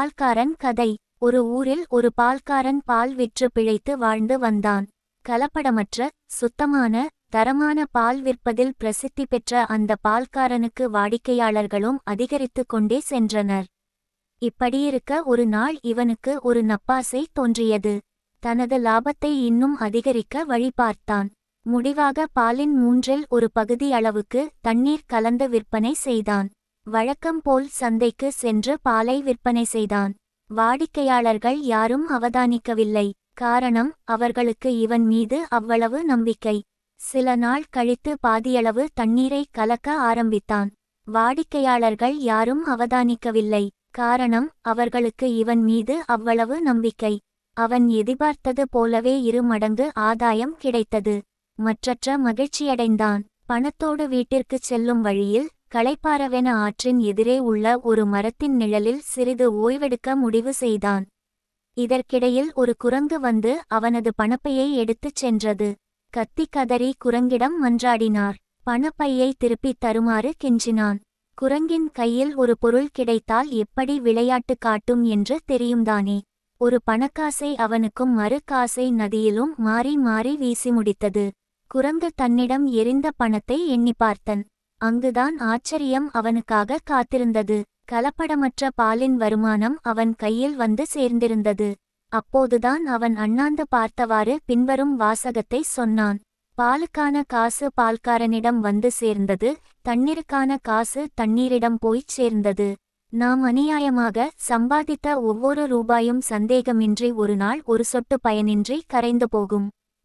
பால்காரன் கதை. ஒரு ஊரில் ஒரு பால்காரன் பால் விற்று பிழைத்து வாழ்ந்து வந்தான். கலப்படமற்ற, சுத்தமான, தரமான பால் விற்பதில் பிரசித்தி பெற்ற அந்த பால்காரனுக்கு வாடிக்கையாளர்களும் அதிகரித்து கொண்டே சென்றனர். இப்படியிருக்க ஒரு நாள் இவனுக்கு ஒரு நப்பாசை தோன்றியது. தனது லாபத்தை இன்னும் அதிகரிக்க வழி பார்த்தான். முடிவாக பாலின் மூன்றில் ஒரு பகுதி அளவுக்கு தண்ணீர் கலந்து விற்பனை செய்தான். வழக்கம் போல் சந்தைக்கு சென்று பாலை விற்பனை செய்தான். வாடிக்கையாளர்கள் யாரும் அவதானிக்கவில்லை. காரணம், அவர்களுக்கு இவன் மீது அவ்வளவு நம்பிக்கை. சில நாள் கழித்து பாதியளவு தண்ணீரை கலக்க ஆரம்பித்தான். வாடிக்கையாளர்கள் யாரும் அவதானிக்கவில்லை. காரணம், அவர்களுக்கு இவன் மீது அவ்வளவு நம்பிக்கை. அவன் எதிர்பார்த்தது போலவே 2 மடங்கு ஆதாயம் கிடைத்தது. மற்றற்ற மகிழ்ச்சியடைந்தான். பணத்தோடு வீட்டிற்குச் செல்லும் வழியில் களைப்பாரவென ஆற்றின் எதிரே உள்ள ஒரு மரத்தின் நிழலில் சிறிது ஓய்வெடுக்க முடிவு செய்தான். இதற்கிடையில் ஒரு குரங்கு வந்து அவனது பணப்பையை எடுத்துச் சென்றது. கத்தி கதறி குரங்கிடம் மன்றாடினார். பணப்பையை திருப்பித் தருமாறு கெஞ்சினான். குரங்கின் கையில் ஒரு பொருள் கிடைத்தால் எப்படி விளையாட்டு காட்டும் என்று தெரியும்தானே. ஒரு பணக்காசை அவனுக்கும் மறு காசை நதியிலும் மாறி மாறி வீசி முடித்தது. குரங்கு தன்னிடம் எரிந்த பணத்தை எண்ணி பார்த்தன். அங்குதான் ஆச்சரியம் அவனுக்காக காத்திருந்தது. கலப்படமற்ற பாலின் வருமானம் அவன் கையில் வந்து சேர்ந்திருந்தது. அப்போதுதான் அவன் அண்ணாந்து பார்த்தவாறு பின்வரும் வாசகத்தை சொன்னான். பாலுக்கான காசு பால்காரனிடம் வந்து சேர்ந்தது, தண்ணீருக்கான காசு தண்ணீரிடம் போய்ச் சேர்ந்தது. நாம் அநியாயமாக சம்பாதித்த ஒவ்வொரு ரூபாயும் சந்தேகமின்றி ஒரு நாள் ஒரு சொட்டு பயனின்றி கரைந்து போகும்.